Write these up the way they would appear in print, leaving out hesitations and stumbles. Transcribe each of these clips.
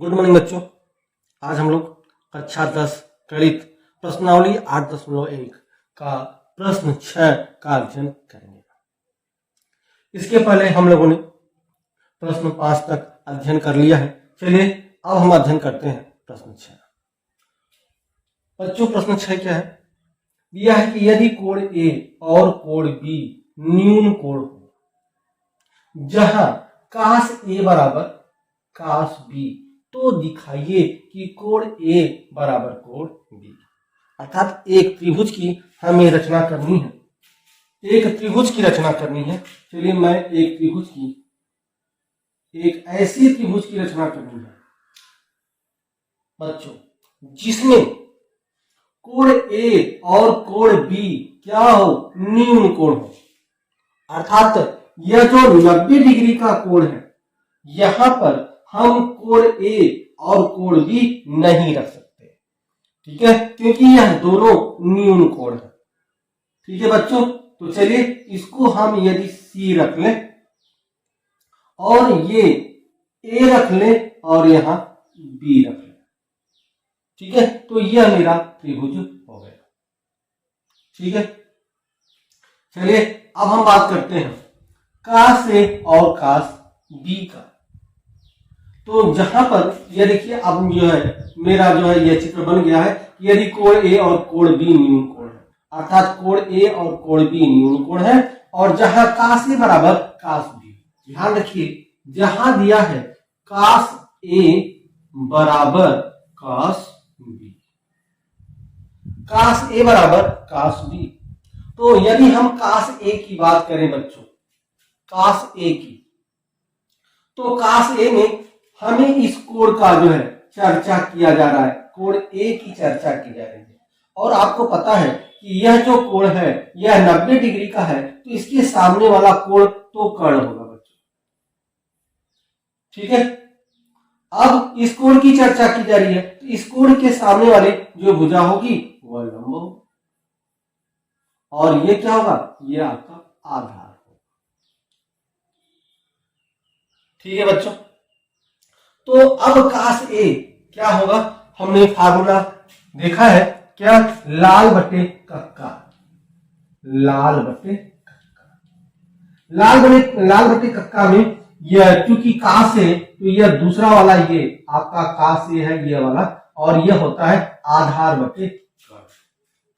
Good morning बच्चों। आज हम लोग कक्षा 10 गणित प्रश्नावली 8.1 का प्रश्न 6 का अध्ययन करेंगे। इसके पहले हम लोगों ने प्रश्न 5 तक अध्ययन कर लिया है। चलिए अब हम अध्ययन करते हैं प्रश्न 6। बच्चों प्रश्न 6 क्या है? दिया है कि यदि कोण ए और कोण बी न्यून कोण हो, जहां कास ए बराबर कास बी, तो दिखाइए कि कोण ए बराबर कोण बी। अर्थात एक त्रिभुज की हमें रचना करनी है, एक त्रिभुज की रचना करनी है। चलिए मैं एक ऐसी त्रिभुज की रचना करनी है बच्चों जिसमें कोण ए और कोण बी क्या हो? न्यून कोण हो। अर्थात यह जो 90 डिग्री का कोण है, यहां पर हम कोण ए और कोण बी नहीं रख सकते, ठीक है, क्योंकि यह दोनों न्यून कोण है। ठीक है बच्चों, तो चलिए इसको हम यदि सी रख लें और ये ए रख लें और यहां बी रख लें, ठीक है, तो यह मेरा त्रिभुज हो गया। ठीक है, चलिए अब हम बात करते हैं कास ए और कास बी का। तो जहां पर यह देखिए अब जो है मेरा जो है यह चित्र बन गया है कि यदि कोण ए और कोण बी न्यून कोण है, अर्थात कोण ए और कोण बी न्यून कोण है, और जहां कास ए बराबर कास बी, ध्यान रखिए जहां दिया है कास ए बराबर कास बी, कास ए बराबर कास बी, तो यदि हम कास ए की बात करें बच्चों, कास ए की, तो कास ए में हमें इस कोण का जो है चर्चा किया जा रहा है, कोण ए की चर्चा की जा रही है। और आपको पता है कि यह जो कोण है यह 90 डिग्री का है, तो इसके सामने वाला कोण तो कर्ण होगा बच्चों। ठीक है, अब इस कोण की चर्चा की जा रही है, तो इस कोण के सामने वाले जो भुजा होगी वह लंब होगी, और ये क्या होगा? ये आपका आधार होगा। ठीक है बच्चों, तो अब कास ए क्या होगा? हमने फार्मूला देखा है क्या? लाल बटे कक्का, लाल बटे कक्का में यह चूंकि कास है तो यह दूसरा वाला ये आपका कास ए है, ये वाला, और यह होता है आधार बटे कर्ण।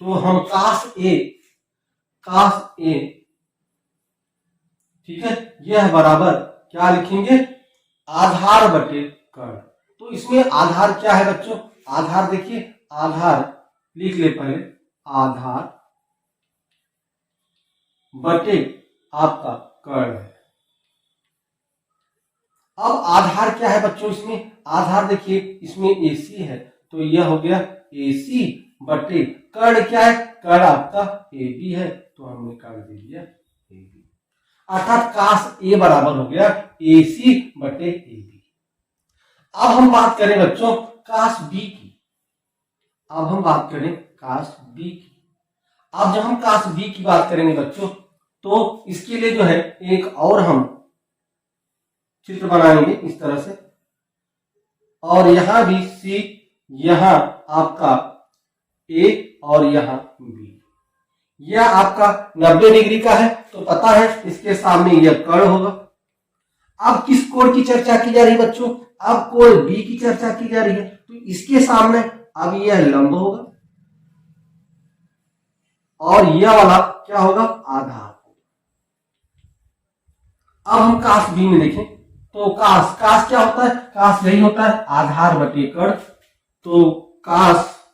तो हम कास ए, ठीक है, यह बराबर क्या लिखेंगे? आधार बटे कर्ण। तो इसमें आधार क्या है बच्चों? आधार देखिए, आधार लिख ले पहले, आधार बटे आपका कर्ण है। अब आधार क्या है बच्चों? इसमें आधार देखिए, इसमें AC है, तो यह हो गया AC बटे कर्ण क्या है? कर्ण आपका AB है, तो हमने कर्ण दे दिया AB, अर्थात कास ए बराबर हो गया AC बटे AB। अब हम बात करें बच्चों कास बी की, अब हम बात करें कास बी की। अब जब हम कास बी की बात करेंगे बच्चों, तो इसके लिए जो है एक और हम चित्र बनाएंगे इस तरह से, और यहां भी सी, यहां आपका ए और यहां बी। यह आपका 90 डिग्री का है, तो पता है इसके सामने यह कर्ण होगा। अब किस कोण की चर्चा की जा रही है बच्चों? अब कोण बी की चर्चा की जा रही है, तो इसके सामने अब यह लंब होगा, और यह वाला क्या होगा? आधार। अब हम कास बी में देखें, तो कास क्या होता है? कास यही होता है आधार बटे कर्ण। तो कास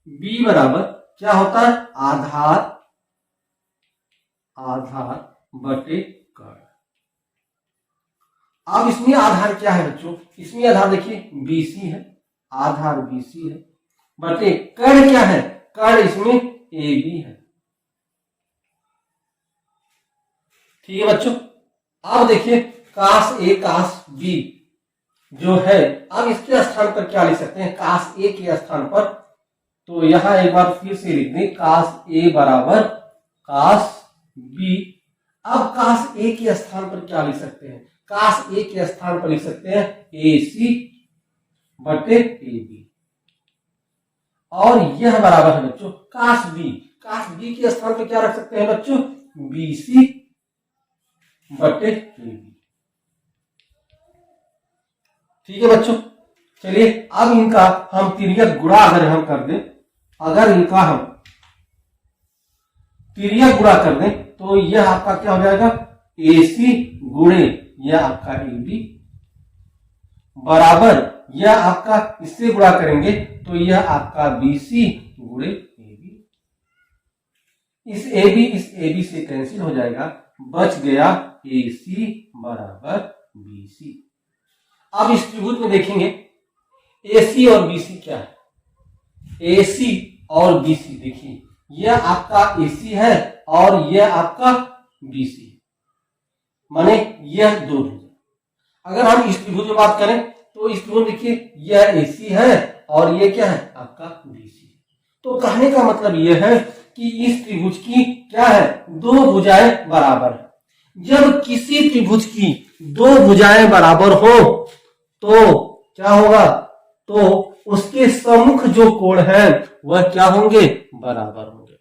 बी बराबर क्या होता है? आधार बटे कर्ण। अब इसमें आधार क्या है बच्चों? इसमें आधार देखिए BC है, आधार BC है, बटे कर्ण क्या है? कर्ण इसमें AB है। ठीक है बच्चों, अब देखिए कास ए कास बी जो है, अब इसके स्थान पर क्या लिख सकते हैं? कास ए के स्थान पर, तो यहां एक बार फिर से लिख दें कास ए बराबर कास बी। अब कास ए के स्थान पर क्या लिख सकते हैं? कास ए के स्थान पर लिख सकते हैं AC बटे ए बी, और यह बराबर है बच्चों काश बी। काश बी के स्थान पे क्या रख सकते हैं बच्चों, बी सी बटे ए बी। ठीक है बच्चों, चलिए अब इनका हम तिर्यक गुणा अगर हम कर दें, अगर इनका हम तिर्यक गुणा कर दें तो यह आपका क्या हो जाएगा, ए सी गुणे यह आपका ए बी बराबर, यह आपका इससे गुणा करेंगे तो यह आपका बी सी गुणे ए बी। इस ए बी से कैंसिल हो जाएगा, बच गया ए सी बराबर बी सी। अब इस त्रिभुज में देखेंगे ए सी और बी सी क्या है, ए सी और बी सी देखिए यह आपका ए सी है और यह आपका बी सी है, माने यह दो त्रिभुज। अगर हम इस त्रिभुज में बात करें तो इस त्रिभुज देखिए यह ए सी है और यह क्या है आपका बी सी। तो कहने का मतलब यह है कि इस त्रिभुज की क्या है, दो भुजाएं बराबर है। जब किसी त्रिभुज की दो भुजाएं बराबर हो तो क्या होगा, तो उसके सम्मुख जो कोण है वह क्या होंगे, बराबर होंगे।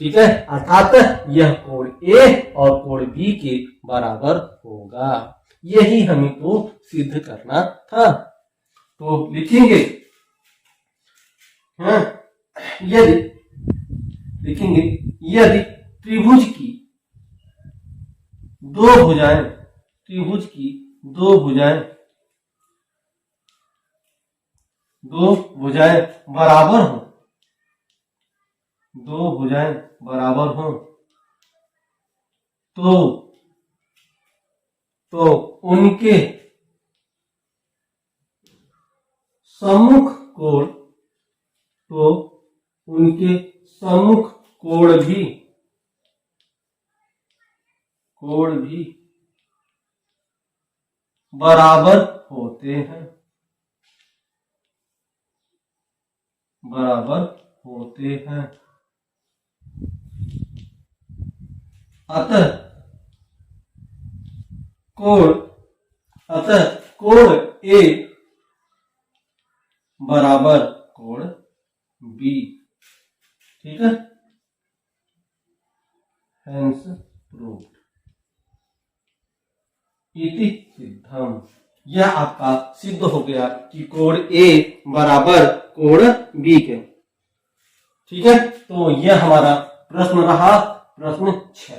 ठीक है, अर्थात यह कोण ए और कोण बी के बराबर होगा। यही हमें तो सिद्ध करना था। तो लिखेंगे यदि लिखेंगे यदि त्रिभुज की दो भुजाएं, त्रिभुज की दो भुजाएं बराबर हो, दो भुजाएं बराबर हो तो उनके सम्मुख कोण, तो उनके सम्मुख कोण भी बराबर होते हैं, बराबर होते हैं। अतः कोण ए बराबर कोण बी। ठीक है, हेंस प्रूव्ड इति सिद्धम। यह आपका सिद्ध हो गया कि कोण ए बराबर कोण बी के। ठीक है, तो यह हमारा प्रश्न रहा, प्रश्न 6।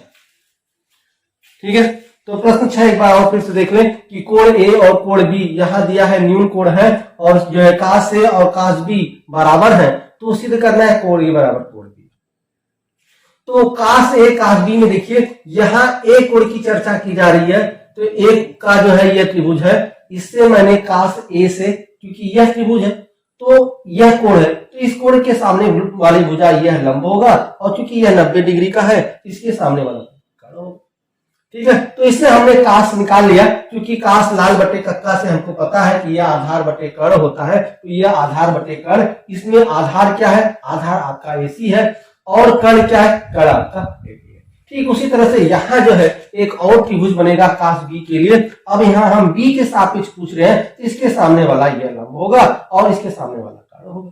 ठीक है, तो प्रश्न 6 एक बार और फिर से देख लें कि कोण ए और कोण बी यहां दिया है, न्यून कोण है और जो है काश ए और काश बी बराबर है, तो सिद्ध करना है कोण ए बराबर कोण बी। तो काश ए काश बी में देखिए यहां एक कोण की चर्चा की जा रही है, तो एक का जो है यह त्रिभुज है, इससे मैंने काश ए से, क्योंकि यह त्रिभुज है तो यह कोण है, तो इस कोण के सामने वाली भुजा यह लंब होगा, और चूंकि यह 90 डिग्री का है इसके सामने वाला कर्ण होगा। ठीक है, तो इससे हमने काश निकाल लिया, क्योंकि काश लाल बटे कक्का से हमको पता है कि यह आधार बटे कर्ण होता है, तो यह आधार बटे कर्ण, इसमें आधार क्या है, आधार आपका एसी है और कर्ण क्या है, कर्ण आपका एबी है। ठीक उसी तरह से यहाँ जो है एक और त्रिभुज बनेगा काश बी के लिए। अब यहाँ हम बी के सापेक्ष पूछ रहे हैं, तो इसके सामने वाला यह लंब होगा और इसके सामने वाला कर्ण होगा।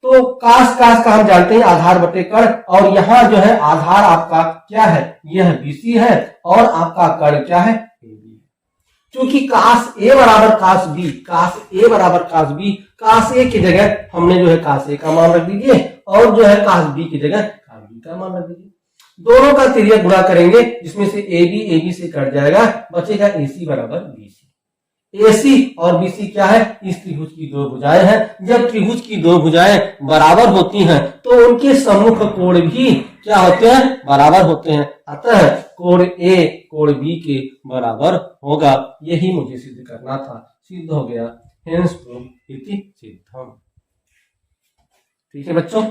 तो काश काश का हम जानते हैं आधार बटे कर्ण, और यहाँ जो है आधार आपका क्या है, यह बीसी है और आपका कर्ण क्या है, एबी। क्योंकि काश ए बराबर काश बी, काश ए बराबर काश बी, काश ए की जगह हमने जो है काश ए का मान रख दीजिए और जो है काश बी की जगह काश बी का मान रख दीजिए। दोनों का तिर्यक गुणा करेंगे जिसमें से ए बी से कट जाएगा, बचेगा एसी बराबर बीसी। एसी और बीसी क्या है, इस त्रिभुज की दो भुजाएं हैं। जब त्रिभुज की दो भुजाएं बराबर होती हैं तो उनके सम्मुख कोण भी क्या होते हैं, बराबर होते हैं। अतः कोण ए कोण बी के बराबर होगा। यही मुझे सिद्ध करना था, सिद्ध हो गया। हेंस प्रूव्ड इति सिद्धम। ठीक है बच्चों।